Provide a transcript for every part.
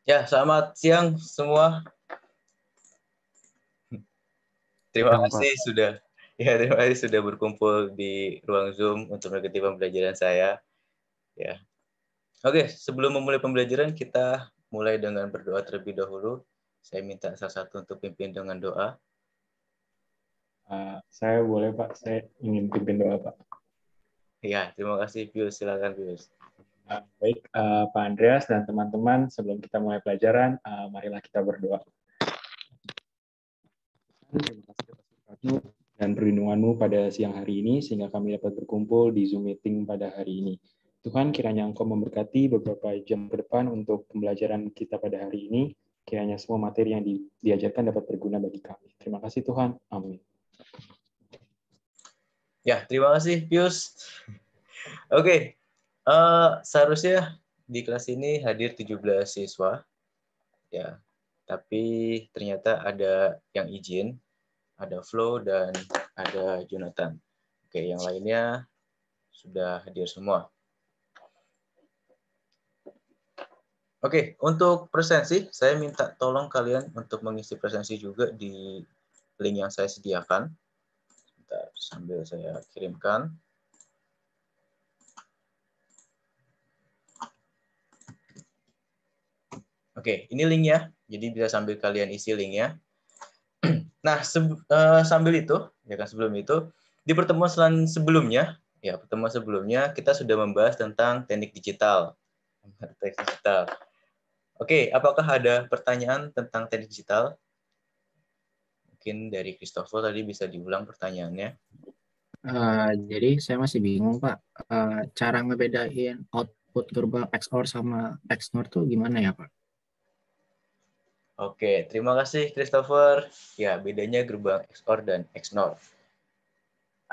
Ya, selamat siang semua. Terima Yang Pak. kasih sudah berkumpul di ruang Zoom untuk mengikuti pembelajaran saya. Ya. Oke, sebelum memulai pembelajaran kita mulai dengan berdoa terlebih dahulu. Saya minta salah satu untuk pimpin dengan doa. Saya boleh Pak, saya ingin pimpin doa Pak. Ya, terima kasih Pius. Silakan Pius. Baik, Pak Andreas dan teman-teman, sebelum kita mulai pelajaran, marilah kita berdoa. Terima kasih atas berkat-Mu dan perlindungan-Mu pada siang hari ini, sehingga kami dapat berkumpul di Zoom meeting pada hari ini. Tuhan, kiranya Engkau memberkati beberapa jam ke depan untuk pembelajaran kita pada hari ini, kiranya semua materi yang diajarkan dapat berguna bagi kami. Terima kasih Tuhan. Amin. Ya, terima kasih Pius. Oke, seharusnya di kelas ini hadir 17 siswa. Ya, tapi ternyata ada yang izin, ada Flo dan ada Jonathan. Oke, yang lainnya sudah hadir semua. Oke, untuk presensi, saya minta tolong kalian untuk mengisi presensi juga di link yang saya sediakan. Bentar, sambil saya kirimkan. Oke, ini linknya. Jadi bisa sambil kalian isi linknya. Nah, sambil itu, ya kan sebelum itu, di pertemuan sebelumnya kita sudah membahas tentang teknik digital. Oke, apakah ada pertanyaan tentang teknik digital? Mungkin dari Christopher tadi bisa diulang pertanyaannya. Jadi saya masih bingung Pak, cara ngebedain output gerbang XOR sama XNOR tuh gimana ya Pak? Oke, terima kasih Christopher. Ya, bedanya gerbang XOR dan XNOR.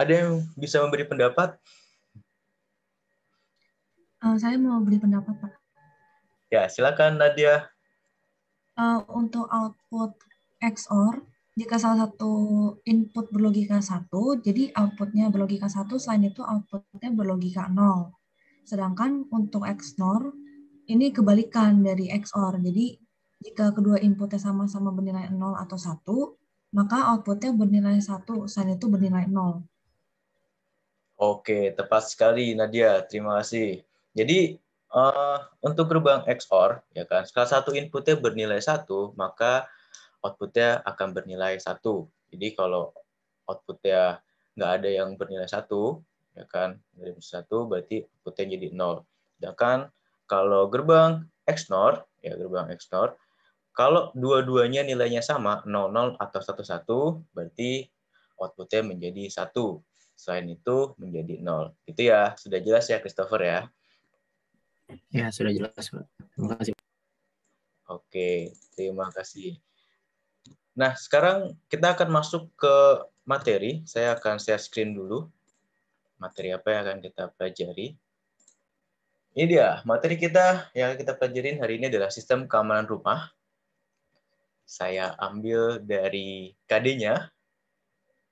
Ada yang bisa memberi pendapat? Saya mau beri pendapat, Pak. Ya, silakan Nadia. Untuk output XOR, jika salah satu input berlogika 1, jadi outputnya berlogika 1, selain itu outputnya berlogika 0. Sedangkan untuk XNOR, ini kebalikan dari XOR. Jadi, jika kedua inputnya sama-sama bernilai 0 atau 1, maka outputnya bernilai 1, selain itu bernilai 0. Oke, tepat sekali Nadia. Terima kasih. Jadi, untuk gerbang XOR, ya kan, salah satu inputnya bernilai 1, maka outputnya akan bernilai 1. Jadi, kalau outputnya nggak ada yang bernilai 1, ya kan, dari 1 berarti outputnya jadi 0. Sedangkan kalau gerbang XNOR, ya gerbang XNOR, kalau dua-duanya nilainya sama, 00 atau 11, berarti outputnya menjadi 1. Selain itu menjadi 0. Itu ya, sudah jelas ya Christopher ya? Ya sudah jelas Pak. Terima kasih. Oke, terima kasih. Nah, sekarang kita akan masuk ke materi. Saya akan share screen dulu. Materi apa yang akan kita pelajari. Ini dia, materi kita yang kita pelajarin hari ini adalah sistem keamanan rumah. Saya ambil dari KD-nya.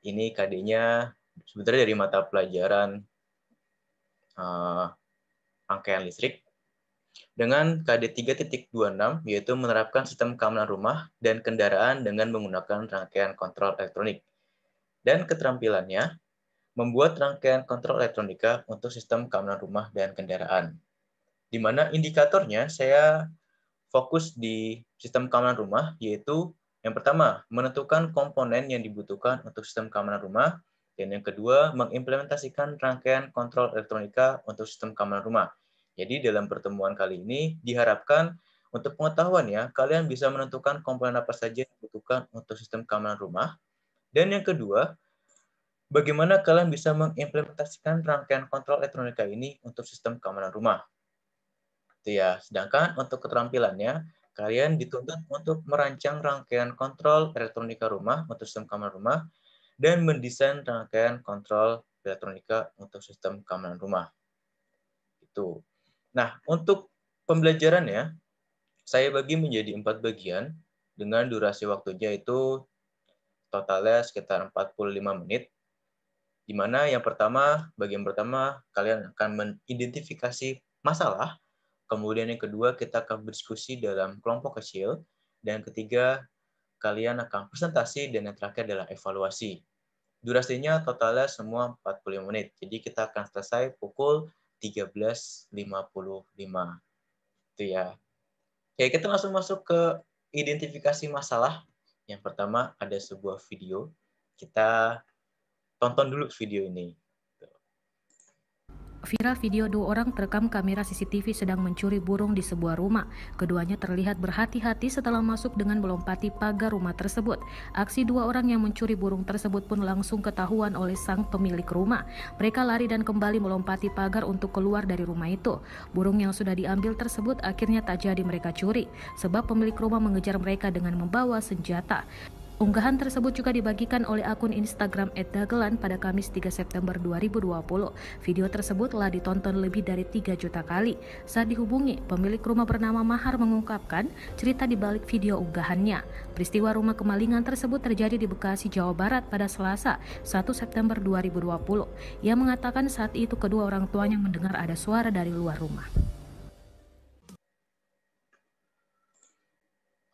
Ini KD-nya sebenarnya dari mata pelajaran rangkaian listrik. Dengan KD 3.26, yaitu menerapkan sistem keamanan rumah dan kendaraan dengan menggunakan rangkaian kontrol elektronik. Dan keterampilannya, membuat rangkaian kontrol elektronika untuk sistem keamanan rumah dan kendaraan. Di mana indikatornya saya fokus di sistem keamanan rumah, yaitu yang pertama, menentukan komponen yang dibutuhkan untuk sistem keamanan rumah, dan yang kedua, mengimplementasikan rangkaian kontrol elektronika untuk sistem keamanan rumah. Jadi dalam pertemuan kali ini diharapkan untuk pengetahuannya, kalian bisa menentukan komponen apa saja yang dibutuhkan untuk sistem keamanan rumah. Dan yang kedua, bagaimana kalian bisa mengimplementasikan rangkaian kontrol elektronika ini untuk sistem keamanan rumah. Itu ya. Sedangkan untuk keterampilannya, kalian dituntut untuk merancang rangkaian kontrol elektronika rumah untuk sistem keamanan rumah dan mendesain rangkaian kontrol elektronika untuk sistem keamanan rumah. Itu. Nah, untuk pembelajarannya, saya bagi menjadi 4 bagian dengan durasi waktunya itu totalnya sekitar 45 menit. Di mana yang pertama, bagian pertama, kalian akan mengidentifikasi masalah, Kemudian yang kedua, kita akan berdiskusi dalam kelompok kecil. Dan ketiga, kalian akan presentasi, dan yang terakhir adalah evaluasi. Durasinya totalnya semua 45 menit. Jadi kita akan selesai pukul 13.55. Itu ya. Oke, kita langsung masuk ke identifikasi masalah. Yang pertama ada sebuah video. Kita tonton dulu video ini. Viral video 2 orang terekam kamera CCTV sedang mencuri burung di sebuah rumah. Keduanya terlihat berhati-hati setelah masuk dengan melompati pagar rumah tersebut. Aksi 2 orang yang mencuri burung tersebut pun langsung ketahuan oleh sang pemilik rumah. Mereka lari dan kembali melompati pagar untuk keluar dari rumah itu. Burung yang sudah diambil tersebut akhirnya tak jadi mereka curi, sebab pemilik rumah mengejar mereka dengan membawa senjata. Unggahan tersebut juga dibagikan oleh akun Instagram @dagelan pada Kamis 3 September 2020. Video tersebut telah ditonton lebih dari 3 juta kali. Saat dihubungi, pemilik rumah bernama Mahar mengungkapkan cerita di balik video unggahannya. Peristiwa rumah kemalingan tersebut terjadi di Bekasi, Jawa Barat pada Selasa, 1 September 2020. Ia mengatakan saat itu kedua orang tuanya mendengar ada suara dari luar rumah.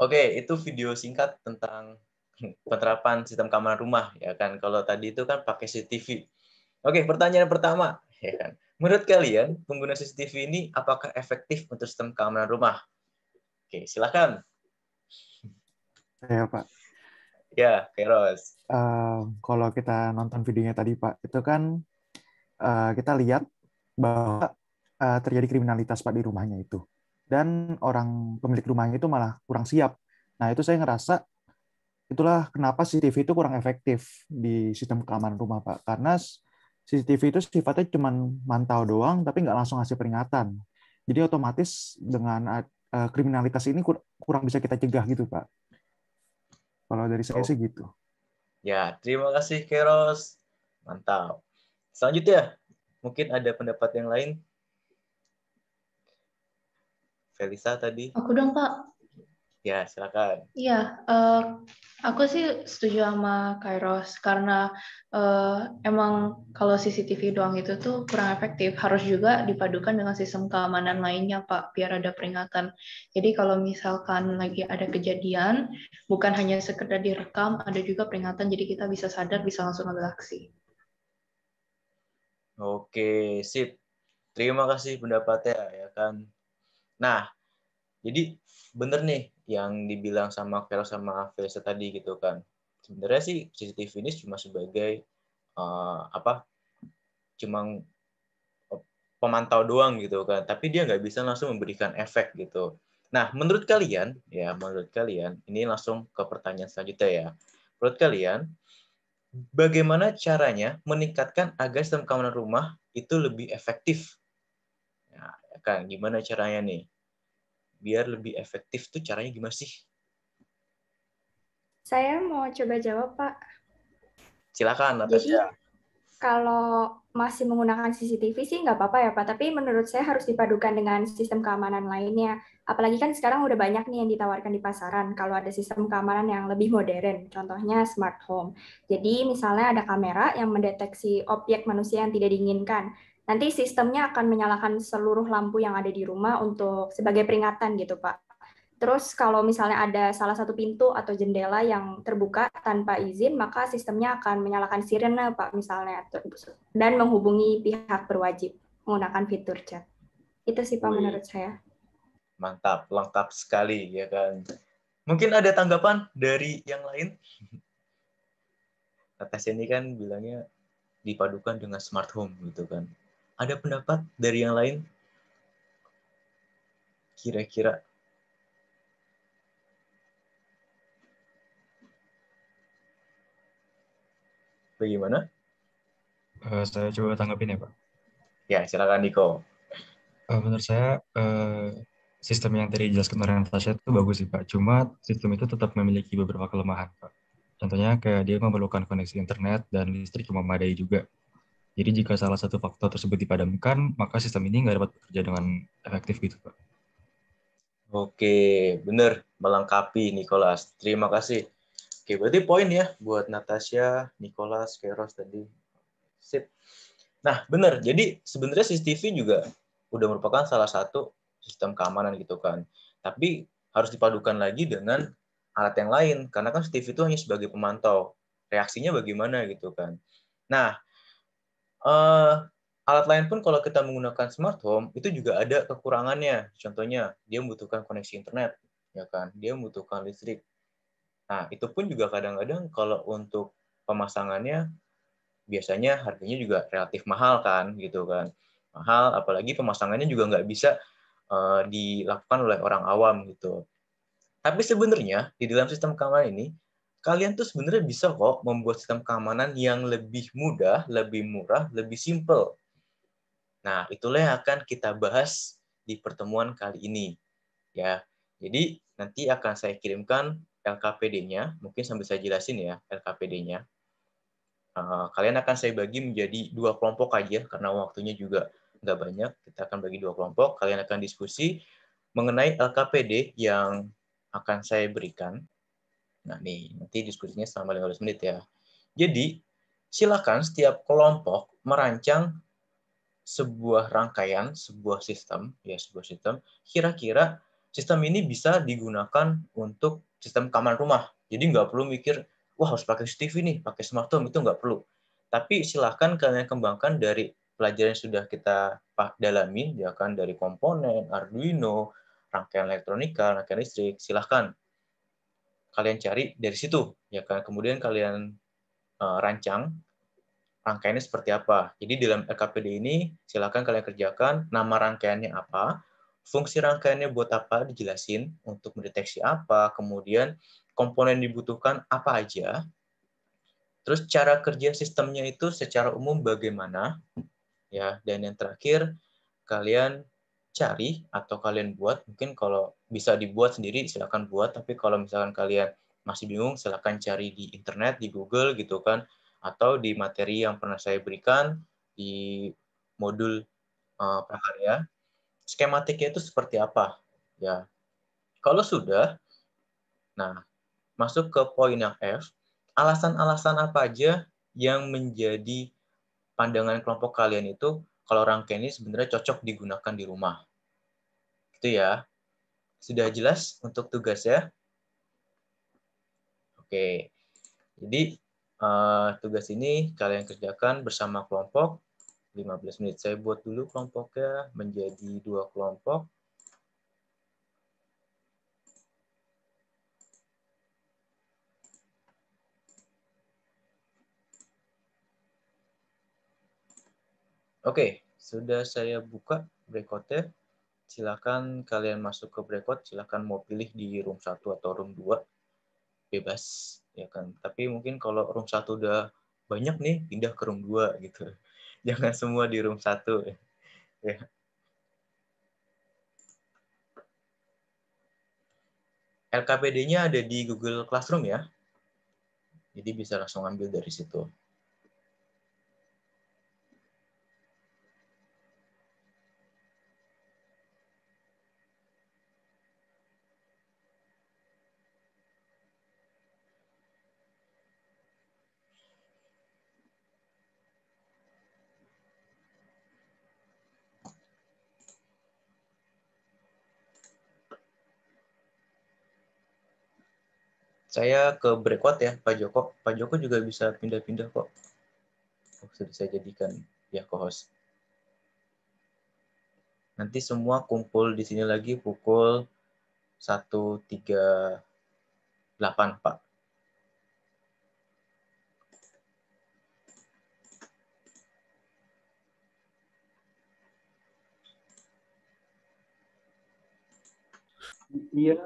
Oke, itu video singkat tentang penerapan sistem keamanan rumah, ya kan. Kalau tadi itu kan pakai CCTV. Oke, pertanyaan pertama, ya kan. Menurut kalian, pengguna CCTV ini apakah efektif untuk sistem keamanan rumah? Oke, silakan. Ya, Pak. Ya, Keros. Kalau kita nonton videonya tadi, Pak, itu kan kita lihat bahwa terjadi kriminalitas, Pak, di rumahnya itu. Dan orang pemilik rumahnya itu malah kurang siap. Nah, itu saya ngerasa itulah kenapa CCTV itu kurang efektif di sistem keamanan rumah, Pak. Karena CCTV itu sifatnya cuma mantau doang, tapi nggak langsung ngasih peringatan. Jadi otomatis dengan kriminalitas ini kurang bisa kita cegah gitu, Pak. Kalau dari saya sih gitu. Ya, terima kasih, Keros. Mantap. Selanjutnya, mungkin ada pendapat yang lain? Felisa tadi. Aku dong, Pak. Ya, silakan. Iya, aku sih setuju sama Kairos karena emang kalau CCTV doang itu tuh kurang efektif. Harus juga dipadukan dengan sistem keamanan lainnya, Pak, biar ada peringatan. Jadi kalau misalkan lagi ada kejadian, bukan hanya sekedar direkam, ada juga peringatan, jadi kita bisa sadar, bisa langsung ambil aksi. Oke, sip. Terima kasih pendapatnya, ya kan. Nah, jadi bener nih yang dibilang sama Vero sama Felisa tadi gitu kan. Sebenarnya sih CCTV ini cuma sebagai cuma pemantau doang gitu kan. Tapi dia nggak bisa langsung memberikan efek gitu. Nah, menurut kalian, ini langsung ke pertanyaan selanjutnya ya. Menurut kalian, bagaimana caranya meningkatkan agar sistem keamanan rumah itu lebih efektif? Nah, kan gimana caranya nih? Biar lebih efektif tuh caranya gimana sih? Saya mau coba jawab, Pak. Silakan, Natasha. Jadi, kalau masih menggunakan CCTV sih nggak apa-apa ya, Pak. Tapi menurut saya harus dipadukan dengan sistem keamanan lainnya. Apalagi kan sekarang udah banyak nih yang ditawarkan di pasaran kalau ada sistem keamanan yang lebih modern. Contohnya smart home. Jadi misalnya ada kamera yang mendeteksi objek manusia yang tidak diinginkan. Nanti sistemnya akan menyalakan seluruh lampu yang ada di rumah untuk sebagai peringatan gitu, Pak. Terus kalau misalnya ada salah satu pintu atau jendela yang terbuka tanpa izin, maka sistemnya akan menyalakan sirene, Pak, misalnya, dan menghubungi pihak berwajib menggunakan fitur chat. Itu sih, Pak, menurut saya. Mantap, lengkap sekali, ya kan. Mungkin ada tanggapan dari yang lain? Atas ini kan bilangnya dipadukan dengan smart home gitu kan. Ada pendapat dari yang lain? Kira-kira? Bagaimana? Saya coba tanggapin ya, Pak. Ya, silakan Niko. Menurut saya, sistem yang tadi dijelaskan oleh Natasha itu bagus sih, Pak. Cuma sistem itu tetap memiliki beberapa kelemahan, Pak. Contohnya kayak dia memerlukan koneksi internet dan listrik yang memadai juga. Jadi jika salah satu faktor tersebut dipadamkan, maka sistem ini nggak dapat bekerja dengan efektif gitu, Pak. Oke, benar, melengkapi Nicholas. Terima kasih. Oke, berarti poin ya buat Natasha, Nicholas, Keros tadi. Sip. Nah, benar. Jadi sebenarnya CCTV juga udah merupakan salah satu sistem keamanan gitu kan. Tapi harus dipadukan lagi dengan alat yang lain, karena kan CCTV itu hanya sebagai pemantau. Reaksinya bagaimana gitu kan. Nah, alat lain pun kalau kita menggunakan smart home, itu juga ada kekurangannya. Contohnya, dia membutuhkan koneksi internet, ya kan? Dia membutuhkan listrik. Nah, itu pun juga kadang-kadang kalau untuk pemasangannya, biasanya harganya juga relatif mahal kan, gitu kan. Mahal, apalagi pemasangannya juga nggak bisa dilakukan oleh orang awam gitu. Tapi sebenarnya di dalam sistem keamanan ini, kalian tuh sebenarnya bisa kok membuat sistem keamanan yang lebih mudah, lebih murah, lebih simple. Nah, itulah yang akan kita bahas di pertemuan kali ini. Ya, jadi nanti akan saya kirimkan LKPD-nya, mungkin sambil saya jelasin ya LKPD-nya. Kalian akan saya bagi menjadi 2 kelompok aja, karena waktunya juga nggak banyak. Kita akan bagi 2 kelompok, kalian akan diskusi mengenai LKPD yang akan saya berikan. Nah, nih, nanti diskusinya selama 15 menit ya. Jadi, silakan setiap kelompok merancang sebuah rangkaian, sebuah sistem, kira-kira sistem ini bisa digunakan untuk sistem keamanan rumah. Jadi nggak perlu mikir, wah harus pakai CCTV nih, pakai smart home, itu nggak perlu. Tapi silakan kalian kembangkan dari pelajaran yang sudah kita dalami, ya kan, dari komponen, Arduino, rangkaian elektronika, rangkaian listrik, silahkan kalian cari dari situ, ya kan. Kemudian kalian rancang rangkaiannya seperti apa. Jadi dalam LKPD ini silakan kalian kerjakan nama rangkaiannya apa, fungsi rangkaiannya buat apa dijelasin, untuk mendeteksi apa, kemudian komponen dibutuhkan apa aja, terus cara kerja sistemnya itu secara umum bagaimana, ya, dan yang terakhir kalian cari atau kalian buat, mungkin kalau bisa dibuat sendiri silakan buat, tapi kalau misalkan kalian masih bingung silakan cari di internet, di Google gitu kan, atau di materi yang pernah saya berikan di modul prakarya, skematiknya itu seperti apa, ya. Kalau sudah, nah masuk ke poin yang F, alasan-alasan apa aja yang menjadi pandangan kelompok kalian itu kalau rangkaian ini sebenarnya cocok digunakan di rumah. Itu ya. Sudah jelas untuk tugasnya? Oke. Jadi tugas ini kalian kerjakan bersama kelompok 15 menit. Saya buat dulu kelompoknya menjadi 2 kelompok. Oke, sudah saya buka breakout-nya. Silakan kalian masuk ke breakout, silakan mau pilih di room 1 atau room 2. Bebas, ya kan. Tapi mungkin kalau room 1 udah banyak nih, pindah ke room 2 gitu. Jangan semua di room 1. Ya. LKPD-nya ada di Google Classroom ya. Jadi bisa langsung ambil dari situ. Saya ke breakout ya, Pak Joko. Pak Joko juga bisa pindah-pindah kok. Sudah saya jadikan ya co-host. Nanti semua kumpul di sini lagi pukul 1.38, Pak. Iya.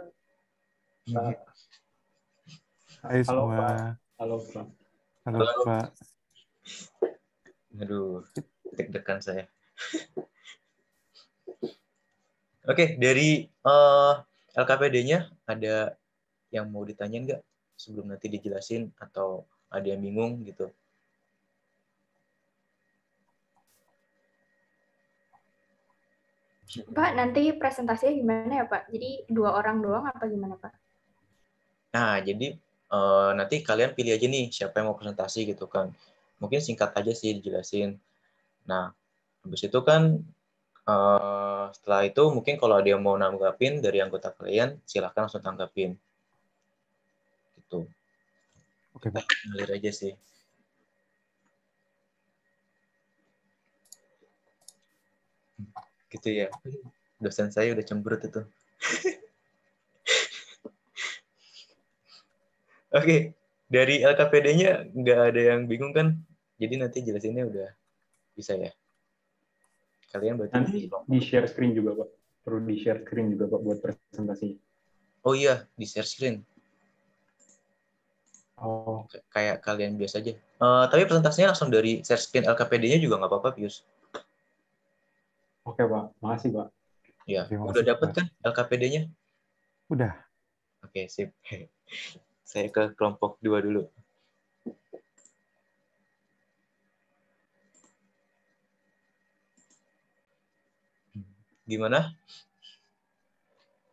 Hai Halo, semua. Pak. Halo, Pak. Halo, Pak. Aduh, deg-degan saya. Oke, dari LKPD-nya ada yang mau ditanyain nggak sebelum nanti dijelasin, atau ada yang bingung gitu? Pak, nanti presentasinya gimana ya, Pak? Jadi 2 orang doang apa gimana, Pak? Nah, jadi nanti kalian pilih aja nih siapa yang mau presentasi gitu kan. Mungkin singkat aja sih dijelasin. Nah, habis itu kan Setelah itu mungkin kalau ada yang mau nanggapin dari anggota kalian, silahkan langsung tanggapin. Gitu. Oke, Pak. Ngalir aja sih. Gitu ya. Dosen saya udah cemberut itu. Oke, dari LKPD-nya nggak ada yang bingung kan? Jadi nanti jelasinnya udah bisa ya. Kalian berarti Nanti di share screen juga, Pak. Perlu di share screen juga, Pak, buat presentasinya. Oh iya, di share screen. Oh, Kayak kalian biasa aja. Tapi presentasinya langsung dari share screen LKPD-nya juga nggak apa-apa, Pius. oke, Pak. Makasih, Pak. Ya, Terima udah kasih, dapet Pak. kan LKPD-nya? Udah. Oke, sip. Saya ke kelompok 2 dulu. Gimana?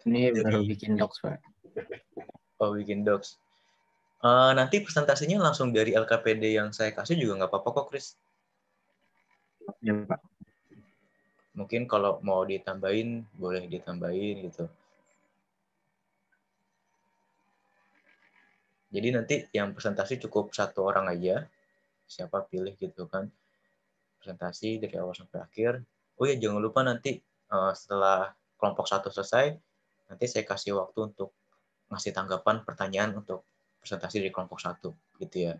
Ini baru bikin docs, Pak. Oh, bikin docs. Nanti presentasinya langsung dari LKPD yang saya kasih juga nggak apa-apa kok, Chris. Ya, Pak. Mungkin kalau mau ditambahin, boleh ditambahin gitu. Jadi nanti yang presentasi cukup 1 orang aja. Siapa pilih gitu kan. Presentasi dari awal sampai akhir. Oh ya, jangan lupa nanti setelah kelompok 1 selesai, nanti saya kasih waktu untuk ngasih tanggapan pertanyaan untuk presentasi dari kelompok 1 gitu ya.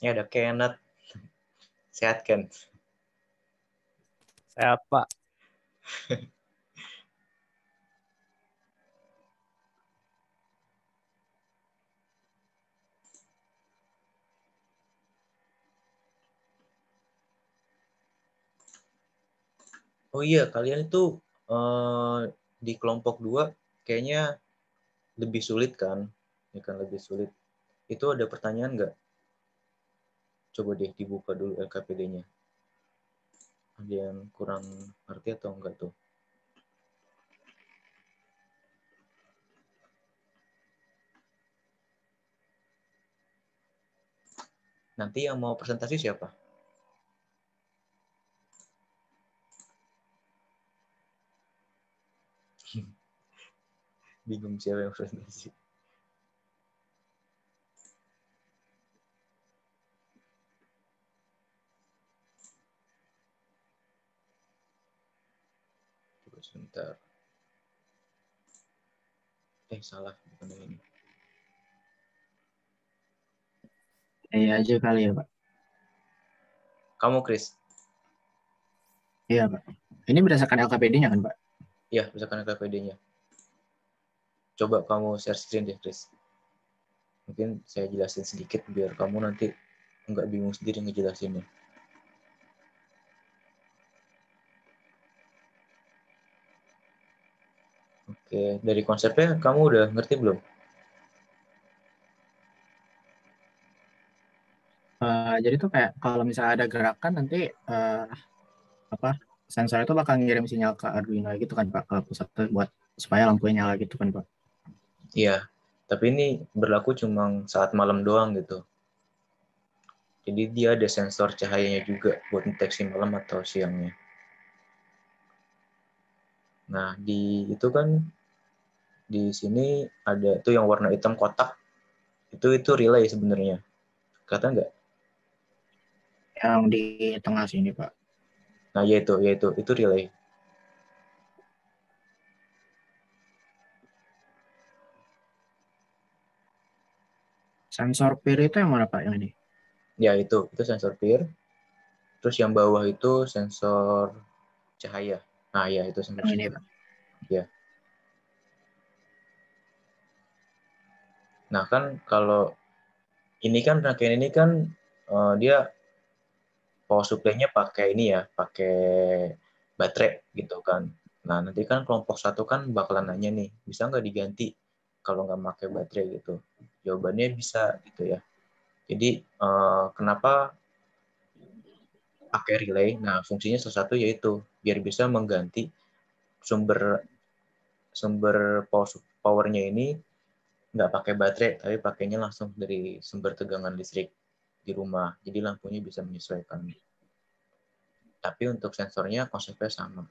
Ini ada Kenneth. Sehat, Ken? Sehat, Pak. Oh iya, kalian itu di kelompok 2 kayaknya lebih sulit kan? Ya kan, lebih sulit. Itu ada pertanyaan nggak? Coba deh dibuka dulu LKPD-nya. Ada yang kurang ngerti atau enggak tuh? Nanti yang mau presentasi siapa? Bingung siapa yang presentasi. Coba sebentar. Salah. Bukan yang ini. Iya aja kali ya, Pak. Kamu, Chris? Iya, Pak. Ini berdasarkan LKPD-nya kan, Pak? Iya, berdasarkan LKPD-nya. Coba kamu share screen deh, Chris. Mungkin saya jelasin sedikit biar kamu nanti nggak bingung sendiri ngejelasinnya. Oke, dari konsepnya kamu udah ngerti belum? Jadi tuh kayak kalau misalnya ada gerakan nanti sensor itu bakal ngirim sinyal ke Arduino gitu kan, Pak, ke pusat buat supaya lampunya nyala gitu kan, Pak. Iya, tapi ini berlaku cuma saat malam doang gitu. Jadi dia ada sensor cahayanya juga buat deteksi malam atau siangnya. Nah, itu kan di sini ada tuh yang warna hitam kotak. Itu relay sebenarnya. Kata nggak? Yang di tengah sini, Pak. Nah, itu relay. Sensor PIR itu yang mana, Pak, yang ini? Ya, itu sensor PIR. Terus yang bawah itu sensor cahaya. Nah, ya itu sensor Yang ini, Pak. Ya. Nah, kan kalau ini kan rangkaian ini kan dia power supply-nya pakai ini ya, pakai baterai gitu kan. Nah, nanti kan kelompok 1 kan bakalan nanya nih, bisa nggak diganti kalau nggak pakai baterai gitu? Jawabannya bisa gitu ya. Jadi, kenapa pakai relay? Nah, fungsinya salah satu yaitu biar bisa mengganti sumber powernya ini nggak pakai baterai, tapi pakainya langsung dari sumber tegangan listrik di rumah. Jadi lampunya bisa menyesuaikan. Tapi untuk sensornya konsepnya sama.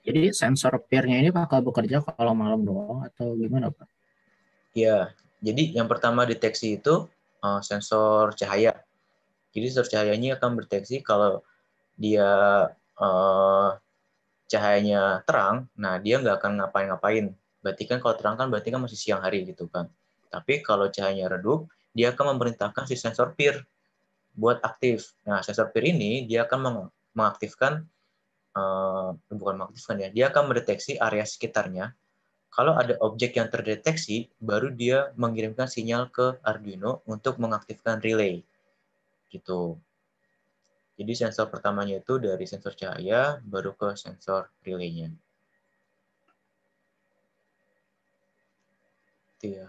Jadi sensor peer-nya ini bakal bekerja kalau malam doang atau gimana, Pak? Ya, jadi yang pertama deteksi itu sensor cahaya. Jadi sensor cahayanya akan berdeteksi kalau dia cahayanya terang, nah dia nggak akan ngapa-ngapain. Berarti kan kalau terang kan berarti kan masih siang hari gitu kan. Tapi kalau cahayanya redup, dia akan memerintahkan si sensor peer buat aktif. Nah, sensor peer ini dia akan mengaktifkan, bukan mengaktifkan ya, dia akan mendeteksi area sekitarnya. Kalau ada objek yang terdeteksi, baru dia mengirimkan sinyal ke Arduino untuk mengaktifkan relay. Gitu. Jadi sensor pertamanya itu dari sensor cahaya, baru ke sensor relay-nya. Itu ya.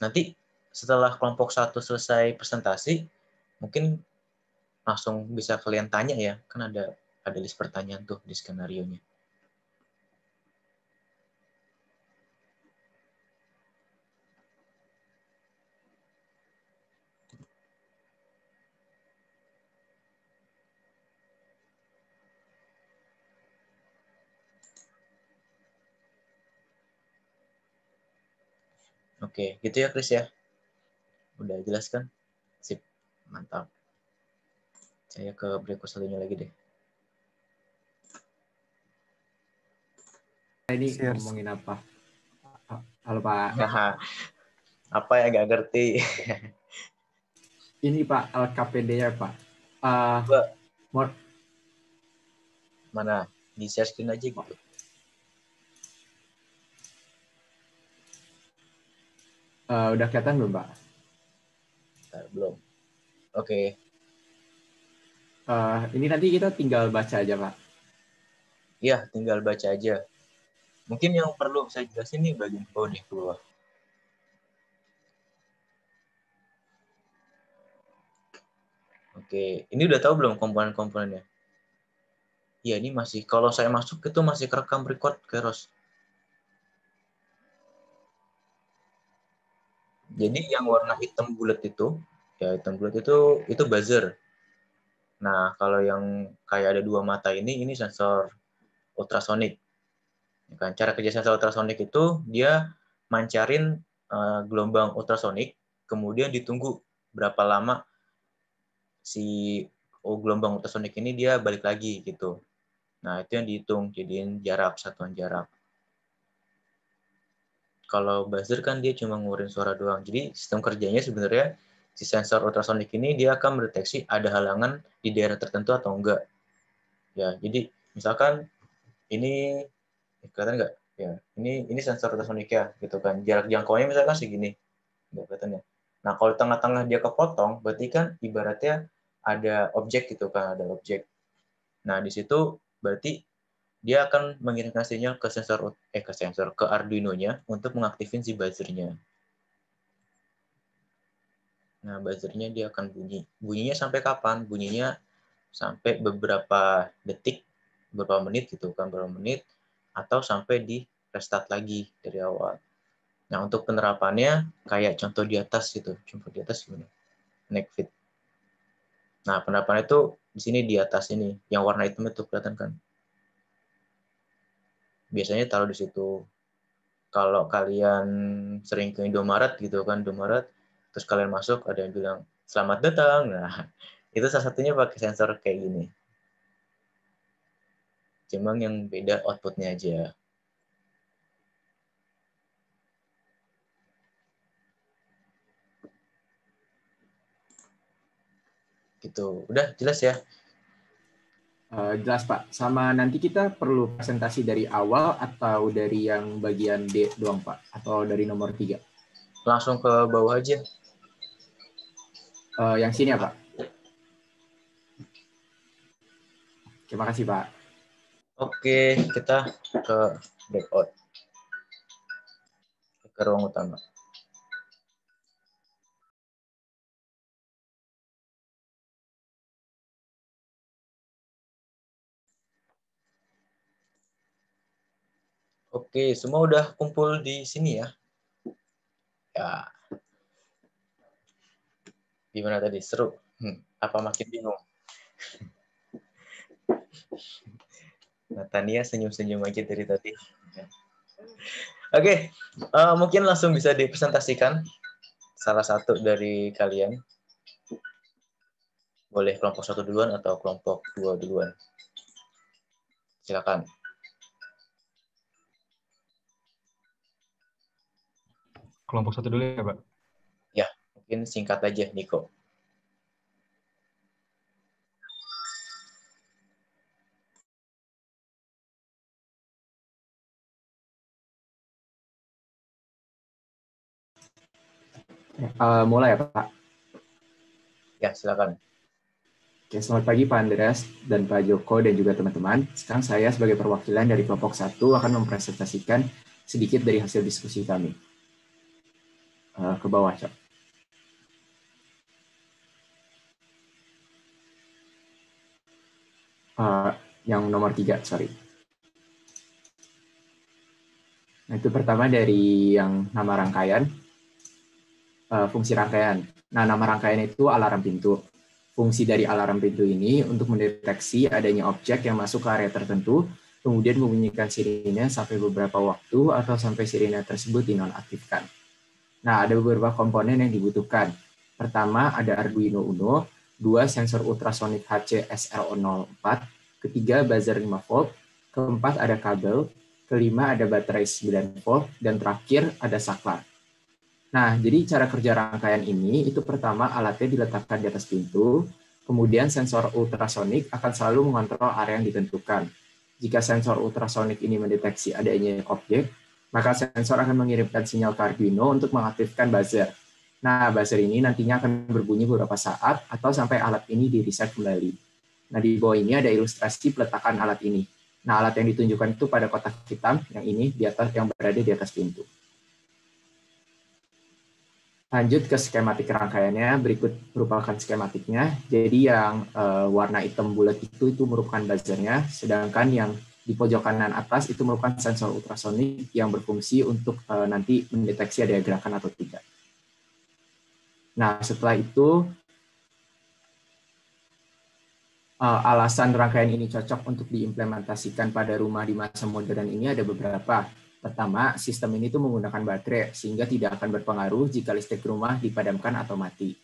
Nanti setelah kelompok 1 selesai presentasi, mungkin langsung bisa kalian tanya ya, kan ada list pertanyaan tuh di skenario-nya. Oke, gitu ya Chris ya. Udah jelas kan? Sip, mantap. Saya ke berikut satunya lagi deh. Ini ngomongin apa? Halo Pak. Nah, apa yang nggak ngerti? Ini Pak, LKPD-nya Pak. Mana? Di share screen aja gitu. Udah kelihatan belum Pak? Belum. Oke. Ini nanti kita tinggal baca aja Pak. Iya, tinggal baca aja. Mungkin yang perlu saya jelasin nih bagian bawah nih keluar. Oke, ini udah tahu belum komponen-komponennya? Iya, ini masih. Kalau saya masuk itu masih kerekam record, Keros. Jadi yang warna hitam bulat itu, ya hitam bulat itu buzzer. Nah, kalau yang kayak ada dua mata ini sensor ultrasonik. Ya kan? Cara kerja sensor ultrasonik itu dia mancarin gelombang ultrasonik, kemudian ditunggu berapa lama si gelombang ultrasonik ini dia balik lagi gitu. Nah, itu yang dihitung, jadiin jarak, satuan jarak. Kalau buzzer kan dia cuma ngeluarin suara doang. Jadi sistem kerjanya sebenarnya si sensor ultrasonik ini dia akan mendeteksi ada halangan di daerah tertentu atau enggak. Ya, jadi misalkan ini kelihatan enggak? Ya, ini sensor ultrasonik ya, gitu kan. Jarak jangkauannya misalkan segini. Enggak kelihatan ya. Nah, kalau di tengah-tengah dia kepotong, berarti kan ibaratnya ada objek gitu kan, ada objek. Nah, di situ berarti dia akan mengirimkan sinyal ke ke Arduino-nya untuk mengaktifin si buzzer-nya. Nah, buzzer-nya dia akan bunyi. Bunyinya sampai kapan? Bunyinya sampai beberapa detik, beberapa menit gitu kan, beberapa menit, atau sampai di restart lagi dari awal. Nah, untuk penerapannya kayak contoh di atas gitu. Contoh di atas gimana? Next. Nah, penerapannya itu di sini di atas ini, yang warna hitam itu kelihatan kan? Biasanya taruh di situ. Kalau kalian sering ke Indomaret gitu kan, Indomaret, terus kalian masuk, ada yang bilang, selamat datang. Nah, itu salah satunya pakai sensor kayak gini. Cuma yang beda outputnya aja. Gitu. Udah jelas ya? Jelas Pak. Sama nanti kita perlu presentasi dari awal atau dari yang bagian D doang Pak? Atau dari nomor 3? Langsung ke bawah aja. Yang sini ya Pak? Terima kasih Pak. Oke, kita ke breakout. Ke ruang utama. Oke, semua udah kumpul di sini ya. Ya, gimana tadi? Seru? Apa makin bingung? Natania senyum-senyum aja dari tadi. Oke, mungkin langsung bisa dipresentasikan salah satu dari kalian. Boleh kelompok 1 duluan atau kelompok 2 duluan. Silakan. Kelompok 1 dulu ya, Pak. Ya, mungkin singkat aja, Niko. Mulai ya, Pak? Ya, silakan. Oke, selamat pagi Pak Andreas dan Pak Joko dan juga teman-teman. Sekarang saya sebagai perwakilan dari kelompok 1 akan mempresentasikan sedikit dari hasil diskusi kami. Ke bawah, Cok. Yang nomor 3, sorry. Nah, itu pertama dari yang nama rangkaian, fungsi rangkaian. Nah, nama rangkaian itu alarm pintu. Fungsi dari alarm pintu ini untuk mendeteksi adanya objek yang masuk ke area tertentu, kemudian membunyikan sirine sampai beberapa waktu atau sampai sirine tersebut dinonaktifkan. Nah, ada beberapa komponen yang dibutuhkan. Pertama, ada Arduino Uno, 2 sensor ultrasonic HC SL04, ketiga buzzer 5 volt, keempat ada kabel, kelima ada baterai 9 volt, dan terakhir ada saklar. Nah, jadi cara kerja rangkaian ini, itu pertama alatnya diletakkan di atas pintu, kemudian sensor ultrasonik akan selalu mengontrol area yang ditentukan. Jika sensor ultrasonik ini mendeteksi adanya objek, maka sensor akan mengirimkan sinyal ke Arduino untuk mengaktifkan buzzer. Nah, buzzer ini nantinya akan berbunyi beberapa saat atau sampai alat ini di-reset kembali. Nah, di bawah ini ada ilustrasi peletakan alat ini. Nah, alat yang ditunjukkan itu pada kotak hitam yang ini di atas, yang berada di atas pintu. Lanjut ke skematik rangkaiannya, berikut merupakan skematiknya. Jadi yang warna hitam bulat itu merupakan buzzernya, sedangkan yang di pojok kanan atas itu merupakan sensor ultrasonik yang berfungsi untuk nanti mendeteksi ada gerakan atau tidak. Nah, setelah itu, alasan rangkaian ini cocok untuk diimplementasikan pada rumah di masa modern ini ada beberapa. Pertama, sistem ini tuh menggunakan baterai, sehingga tidak akan berpengaruh jika listrik rumah dipadamkan atau mati.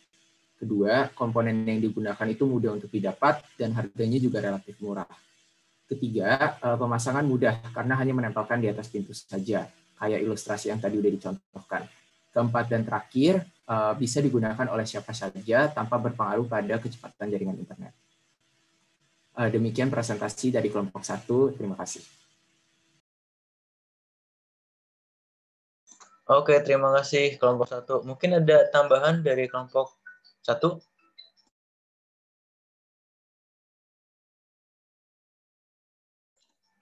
Kedua, komponen yang digunakan itu mudah untuk didapat, dan harganya juga relatif murah. Ketiga, pemasangan mudah, karena hanya menempelkan di atas pintu saja, kayak ilustrasi yang tadi udah dicontohkan. Keempat dan terakhir, bisa digunakan oleh siapa saja tanpa berpengaruh pada kecepatan jaringan internet. Demikian presentasi dari kelompok 1, terima kasih. Oke, terima kasih kelompok 1. Mungkin ada tambahan dari kelompok 1?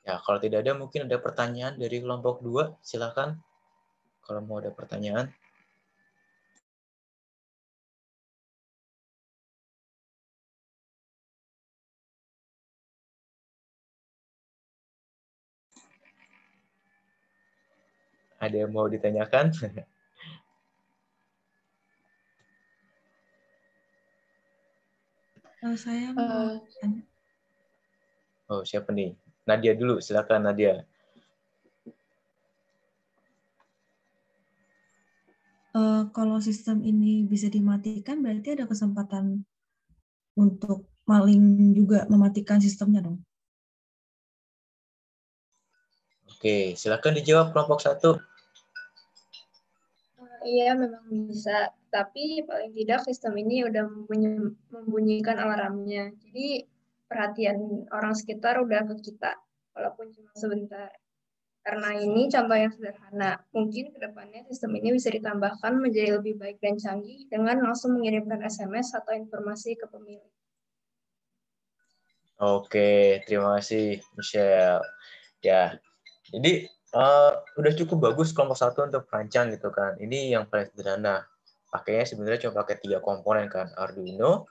Ya, kalau tidak ada, mungkin ada pertanyaan dari kelompok 2. Silakan kalau mau ada pertanyaan. Ada yang mau ditanyakan? Saya mau tanya. Oh, siapa nih? Nadia dulu, silakan Nadia. Kalau sistem ini bisa dimatikan, berarti ada kesempatan untuk maling juga mematikan sistemnya dong? Oke, silakan dijawab kelompok 1. Iya, memang bisa. Tapi paling tidak sistem ini udah membunyikan alarmnya. Jadi perhatian orang sekitar udah ke kita, walaupun cuma sebentar. Karena ini contoh yang sederhana. Mungkin ke depannya sistem ini bisa ditambahkan menjadi lebih baik dan canggih dengan langsung mengirimkan SMS atau informasi ke pemilik. Oke, terima kasih Michelle. Ya, jadi udah cukup bagus kelompok 1 untuk perancang gitu kan. Ini yang paling sederhana. Pakainya sebenarnya cuma pakai 3 komponen kan, Arduino,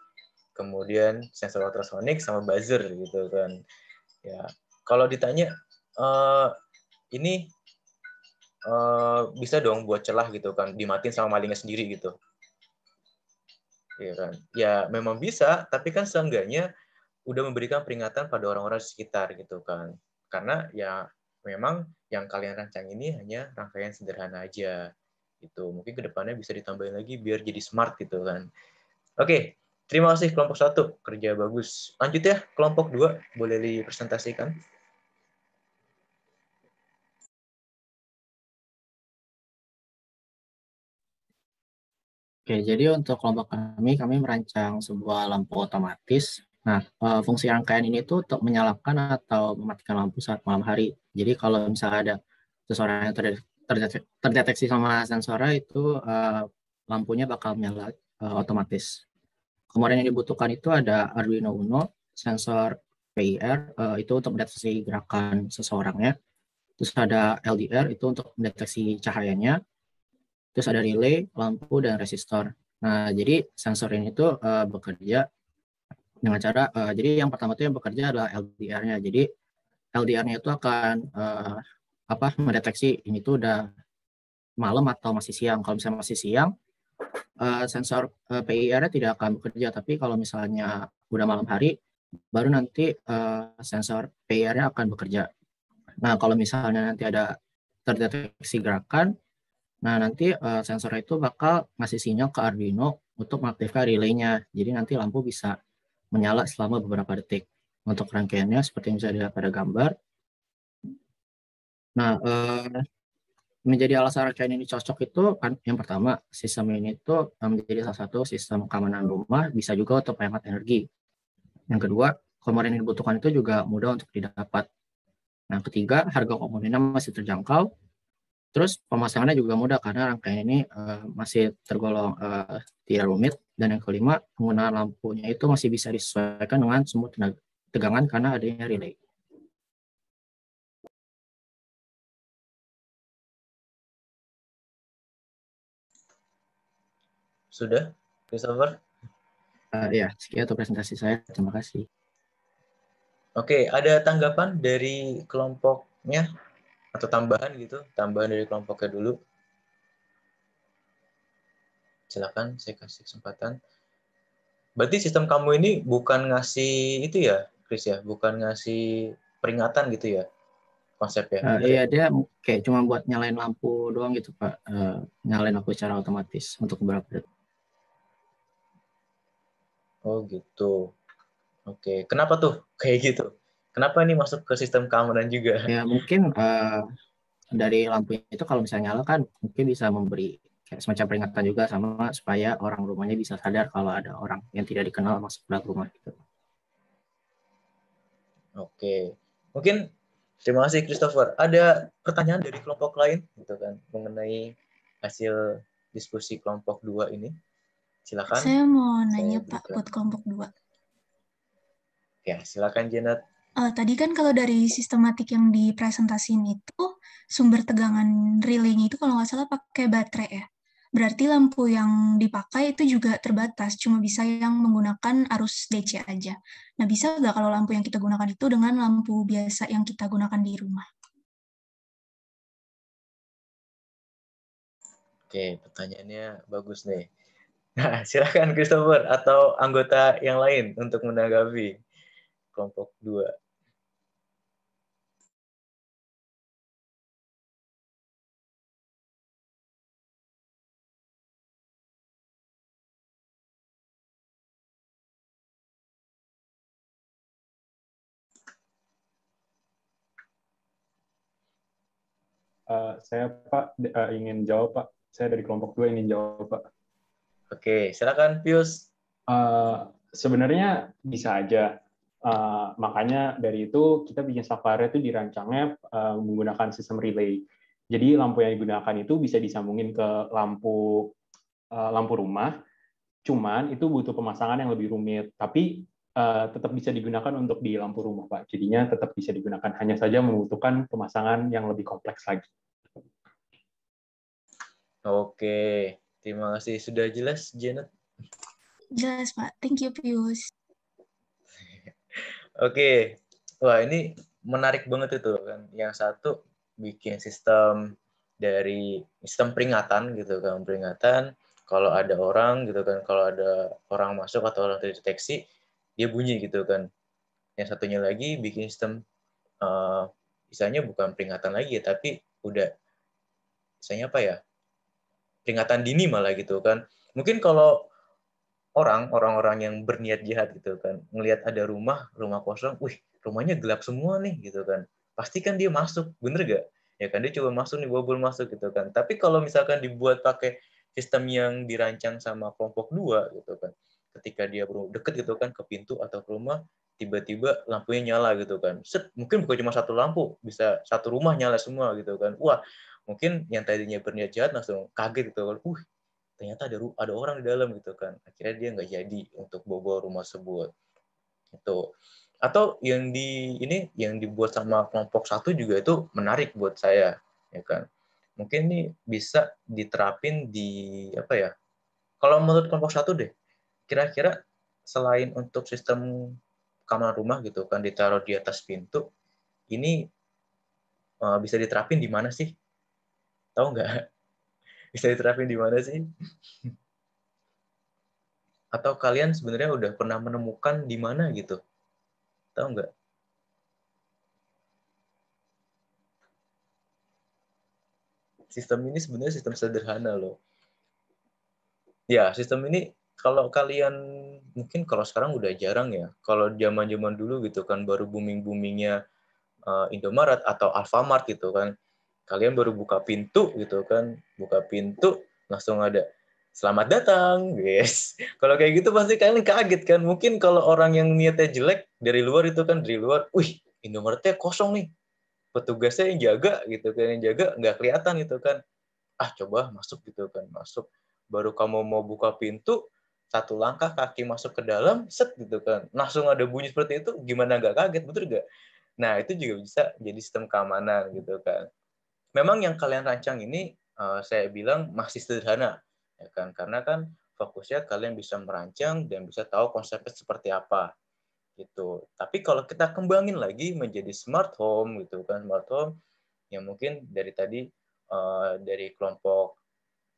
kemudian sensor ultrasonik sama buzzer gitu kan. Ya, kalau ditanya ini bisa dong buat celah gitu kan, dimatiin sama malingnya sendiri gitu. Ya kan? Ya memang bisa, tapi kan seenggaknya udah memberikan peringatan pada orang-orang di sekitar gitu kan. Karena ya memang yang kalian rancang ini hanya rangkaian sederhana aja gitu. Mungkin kedepannya bisa ditambahin lagi biar jadi smart gitu kan. Oke, terima kasih kelompok 1, kerja bagus. Lanjut ya, kelompok 2, boleh dipresentasikan. Oke, jadi untuk kelompok kami merancang sebuah lampu otomatis. Nah, fungsi rangkaian ini tuh untuk menyalakan atau mematikan lampu saat malam hari. Jadi kalau misalnya ada seseorang yang terdeteksi sama sensornya itu lampunya bakal menyala otomatis. Kemudian yang dibutuhkan itu ada Arduino Uno, sensor PIR itu untuk mendeteksi gerakan seseorangnya. Terus ada LDR itu untuk mendeteksi cahayanya. Terus ada relay, lampu, dan resistor. Nah, jadi sensor ini tuh bekerja dengan cara, jadi yang pertama tuh yang bekerja adalah LDR-nya. Jadi LDR-nya itu akan mendeteksi ini tuh udah malam atau masih siang. Kalau misalnya masih siang, sensor PIR-nya tidak akan bekerja. Tapi kalau misalnya udah malam hari, baru nanti sensor PIR-nya akan bekerja. Nah, kalau misalnya nanti ada terdeteksi gerakan, nah, nanti sensor itu bakal ngasih sinyal ke Arduino untuk mengaktifkan relaynya. Jadi nanti lampu bisa menyala selama beberapa detik. Untuk rangkaiannya seperti yang bisa dilihat pada gambar. Nah, menjadi alasan rangkaian ini cocok itu kan yang pertama, sistem ini tuh menjadi salah satu sistem keamanan rumah, bisa juga untuk menghemat energi. Yang kedua, komponen yang dibutuhkan itu juga mudah untuk didapat. Nah, ketiga, harga komponennya masih terjangkau. Terus pemasangannya juga mudah karena rangkaian ini masih tergolong tidak rumit. Dan yang kelima, penggunaan lampunya itu masih bisa disesuaikan dengan sumber tegangan karena adanya relay. Sudah, Christopher? Ya, sekian untuk presentasi saya. Terima kasih. Oke, ada tanggapan dari kelompoknya? Atau tambahan gitu, tambahan dari kelompoknya dulu. Silakan, saya kasih kesempatan. Berarti sistem kamu ini bukan ngasih itu ya, Chris ya, bukan ngasih peringatan gitu ya, konsepnya? Iya, dia kayak cuma buat nyalain lampu doang gitu, Pak. Nyalain lampu secara otomatis untuk beberapa detik. Oh gitu. Oke, kenapa tuh kayak gitu? Kenapa ini masuk ke sistem keamanan juga? Ya, mungkin dari lampunya itu kalau misalnya nyala kan mungkin bisa memberi kayak semacam peringatan juga sama supaya orang rumahnya bisa sadar kalau ada orang yang tidak dikenal masuk ke dalam rumah gitu. Oke, mungkin terima kasih Christopher. Ada pertanyaan dari kelompok lain gitu kan mengenai hasil diskusi kelompok 2 ini? Silakan. Saya mau nanya Pak buat kelompok 2. Ya, silakan Janet. Tadi kan kalau dari sistematik yang dipresentasiin itu sumber tegangan relaynya itu kalau nggak salah pakai baterai ya. Berarti lampu yang dipakai itu juga terbatas, cuma bisa yang menggunakan arus DC aja. Nah, bisa nggak kalau lampu yang kita gunakan itu dengan lampu biasa yang kita gunakan di rumah? Oke, pertanyaannya bagus nih. Nah, silakan Christopher atau anggota yang lain untuk menanggapi kelompok 2. Saya Pak ingin jawab Pak. Saya dari kelompok 2 ingin jawab Pak. Oke, silakan Pius. Sebenarnya bisa aja. Makanya dari itu kita bikin software itu dirancangnya menggunakan sistem relay. Jadi lampu yang digunakan itu bisa disambungin ke lampu rumah. Cuman itu butuh pemasangan yang lebih rumit. Tapi tetap bisa digunakan untuk di lampu rumah, Pak. Jadinya tetap bisa digunakan, hanya saja membutuhkan pemasangan yang lebih kompleks lagi. Oke, terima kasih. Sudah jelas, Janet? Jelas, Pak. Thank you, Pius. Oke. Wah, ini menarik banget itu kan. Yang satu bikin sistem dari sistem peringatan gitu kan, peringatan kalau ada orang gitu kan, kalau ada orang masuk atau orang terdeteksi, dia bunyi gitu kan. Yang satunya lagi bikin sistem misalnya bukan peringatan lagi ya, tapi udah misalnya apa ya, peringatan dini malah gitu kan. Mungkin kalau orang-orang yang berniat jahat gitu kan, ngelihat ada rumah kosong, wih rumahnya gelap semua nih gitu kan, pasti kan dia masuk, bener gak? Ya kan dia coba masuk nih, bobol masuk gitu kan. Tapi kalau misalkan dibuat pakai sistem yang dirancang sama kelompok 2 gitu kan, ketika dia deket gitu kan ke pintu atau ke rumah, tiba-tiba lampunya nyala gitu kan. Set, mungkin bukan cuma satu lampu, bisa satu rumah nyala semua gitu kan. Wah, mungkin yang tadinya berniat jahat langsung kaget gitu kan. Ternyata ada orang di dalam gitu kan. Akhirnya dia nggak jadi untuk bobol rumah tersebut. Itu. Atau yang dibuat sama kelompok 1 juga itu menarik buat saya, ya kan. Mungkin ini bisa diterapin di apa ya? Kalau menurut kelompok 1 deh, kira-kira selain untuk sistem keamanan rumah gitu kan ditaruh di atas pintu, ini bisa diterapin di mana sih? Tahu nggak? Bisa diterapin di mana sih? Atau kalian sebenarnya udah pernah menemukan di mana gitu? Tahu nggak? Sistem ini sebenarnya sistem sederhana loh. Ya, sistem ini kalau kalian mungkin kalau sekarang udah jarang ya. Kalau zaman-zaman dulu gitu kan baru booming-boomingnya Indomaret atau Alfamart gitu kan. Kalian baru buka pintu gitu kan. Buka pintu langsung ada selamat datang, guys. Kalau kayak gitu pasti kalian kaget kan. Mungkin kalau orang yang niatnya jelek dari luar itu kan, dari luar, wih, Indomaretnya kosong nih. Petugasnya yang jaga gitu kan, yang jaga nggak kelihatan gitu kan. Ah, coba masuk gitu kan, masuk. Baru kamu mau buka pintu, satu langkah kaki masuk ke dalam, set gitu kan. Langsung ada bunyi seperti itu, gimana nggak kaget, betul nggak? Nah, itu juga bisa jadi sistem keamanan gitu kan. Memang yang kalian rancang ini, saya bilang masih sederhana, ya kan? Karena kan fokusnya kalian bisa merancang dan bisa tahu konsepnya seperti apa, gitu. Tapi kalau kita kembangin lagi menjadi smart home, gitu kan, smart home, yang mungkin dari tadi dari kelompok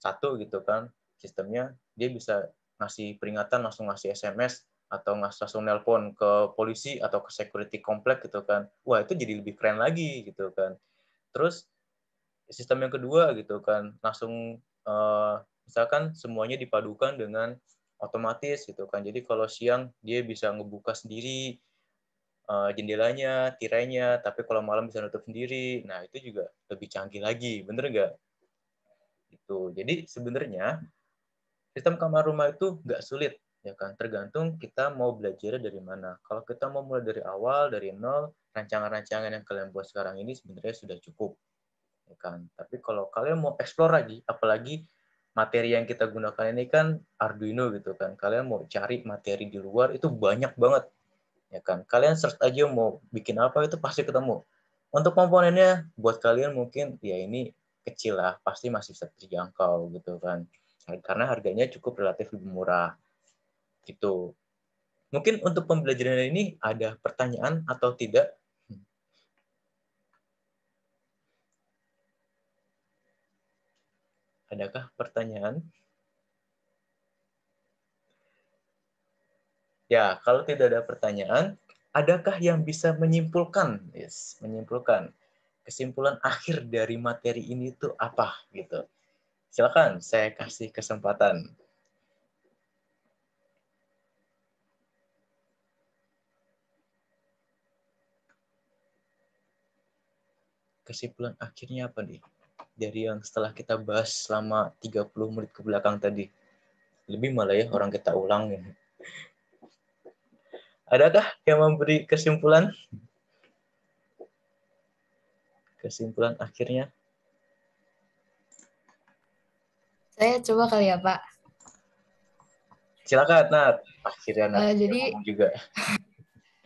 1 gitu kan, sistemnya dia bisa ngasih peringatan, langsung ngasih SMS atau langsung nelpon ke polisi atau ke security komplek gitu kan. Wah, itu jadi lebih keren lagi gitu kan. Terus sistem yang kedua gitu kan, langsung misalkan semuanya dipadukan dengan otomatis gitu kan. Jadi kalau siang dia bisa ngebuka sendiri jendelanya, tirainya, tapi kalau malam bisa nutup sendiri. Nah, itu juga lebih canggih lagi, bener nggak? Itu. Jadi sebenarnya sistem kamar rumah itu nggak sulit, ya kan? Tergantung kita mau belajar dari mana. Kalau kita mau mulai dari awal, dari nol, rancangan-rancangan yang kalian buat sekarang ini sebenarnya sudah cukup, ya kan? Tapi kalau kalian mau explore lagi, apalagi materi yang kita gunakan ini kan Arduino gitu kan. Kalian mau cari materi di luar itu banyak banget, ya kan? Kalian search aja mau bikin apa itu pasti ketemu. Untuk komponennya buat kalian mungkin ya ini kecil lah, pasti masih bisa terjangkau gitu kan. Karena harganya cukup relatif lebih murah. Gitu. Mungkin untuk pembelajaran ini ada pertanyaan atau tidak? Adakah pertanyaan? Ya, kalau tidak ada pertanyaan, adakah yang bisa menyimpulkan, menyimpulkan kesimpulan akhir dari materi ini itu apa gitu? Silakan, saya kasih kesempatan. Kesimpulan akhirnya apa nih? Dari yang setelah kita bahas selama 30 menit ke belakang tadi. Lebih malah ya orang kita ulang. Ya. Adakah yang memberi kesimpulan? Kesimpulan akhirnya? Saya coba kali ya, Pak. Silakan, Nat. Akhirnya Nat jadi juga.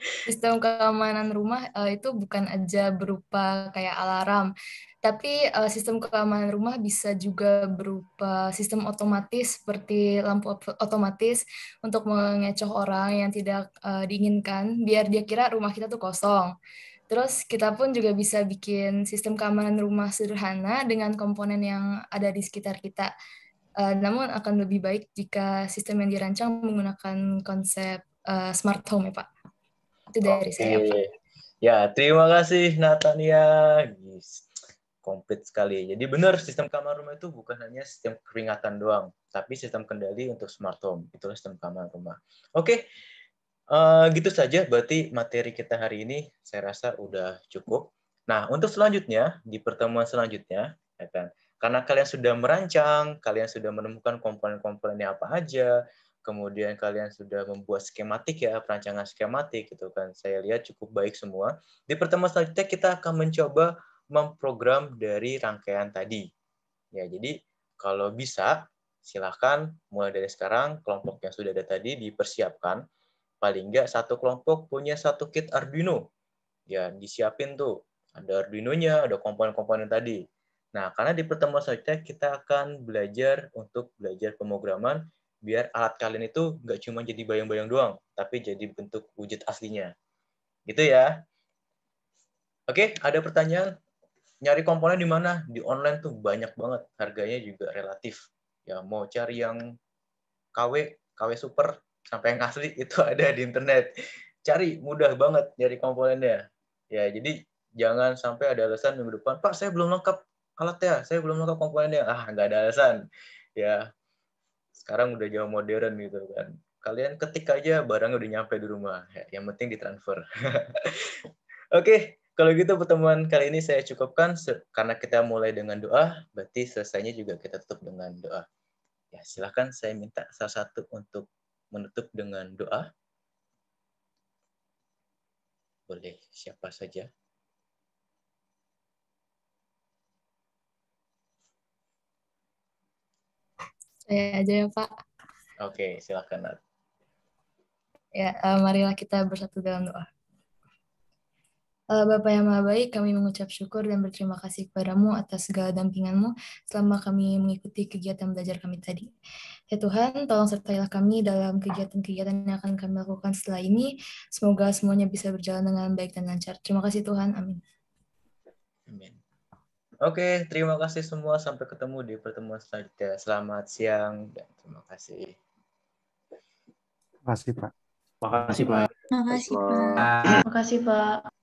Sistem keamanan rumah itu bukan aja berupa kayak alarm, tapi sistem keamanan rumah bisa juga berupa sistem otomatis seperti lampu otomatis untuk mengecoh orang yang tidak diinginkan, biar dia kira rumah kita tuh kosong. Terus kita pun juga bisa bikin sistem keamanan rumah sederhana dengan komponen yang ada di sekitar kita. Namun akan lebih baik jika sistem yang dirancang menggunakan konsep smart home ya Pak. Itu dari saya Pak. Ya, terima kasih Natania. Yes. Komplit sekali. Jadi benar, sistem keamanan rumah itu bukan hanya sistem peringatan doang, tapi sistem kendali untuk smart home. Itulah sistem keamanan rumah. Oke, gitu saja berarti materi kita hari ini saya rasa udah cukup. Nah, untuk selanjutnya, di pertemuan selanjutnya, ya kan, karena kalian sudah merancang, kalian sudah menemukan komponen-komponennya apa aja, kemudian kalian sudah membuat skematik ya, perancangan skematik gitu kan. Saya lihat cukup baik semua. Di pertemuan selanjutnya kita akan mencoba memprogram dari rangkaian tadi. Ya, jadi kalau bisa silahkan mulai dari sekarang kelompok yang sudah ada tadi dipersiapkan. Paling nggak satu kelompok punya satu kit Arduino. Ya, disiapin tuh. Ada Arduino-nya, ada komponen-komponen tadi. Nah, karena di pertemuan selanjutnya kita akan belajar untuk belajar pemrograman biar alat kalian itu nggak cuma jadi bayang-bayang doang, tapi jadi bentuk wujud aslinya. Gitu ya. Oke, ada pertanyaan? Nyari komponen di mana? Di online tuh banyak banget. Harganya juga relatif. Ya, mau cari yang KW super, sampai yang asli, itu ada di internet. Cari, mudah banget nyari komponennya. Ya, jadi jangan sampai ada alasan minggu depan, Pak, saya belum lengkap alatnya, saya belum lengkap komponennya. Nggak ada alasan. Ya, sekarang udah jauh modern gitu kan. Kalian ketik aja, barangnya udah nyampe di rumah. Ya, yang penting ditransfer. Oke, kalau gitu pertemuan kali ini saya cukupkan karena kita mulai dengan doa, berarti selesainya juga kita tutup dengan doa. Ya, silakan saya minta salah satu untuk menutup dengan doa. Boleh siapa saja. Saya aja ya Pak. Oke, silakan Nat. Ya, marilah kita bersatu dalam doa. Bapa yang Maha Baik, kami mengucap syukur dan berterima kasih kepadamu atas segala dampingan-Mu selama kami mengikuti kegiatan belajar kami tadi. Ya Tuhan, tolong sertailah kami dalam kegiatan-kegiatan yang akan kami lakukan setelah ini. Semoga semuanya bisa berjalan dengan baik dan lancar. Terima kasih Tuhan. Amin. Amin. Oke, terima kasih semua. Sampai ketemu di pertemuan selanjutnya. Selamat siang dan terima kasih. Terima kasih, Pak. Terima kasih, Pak. Terima kasih, Pak. Terima kasih Pak.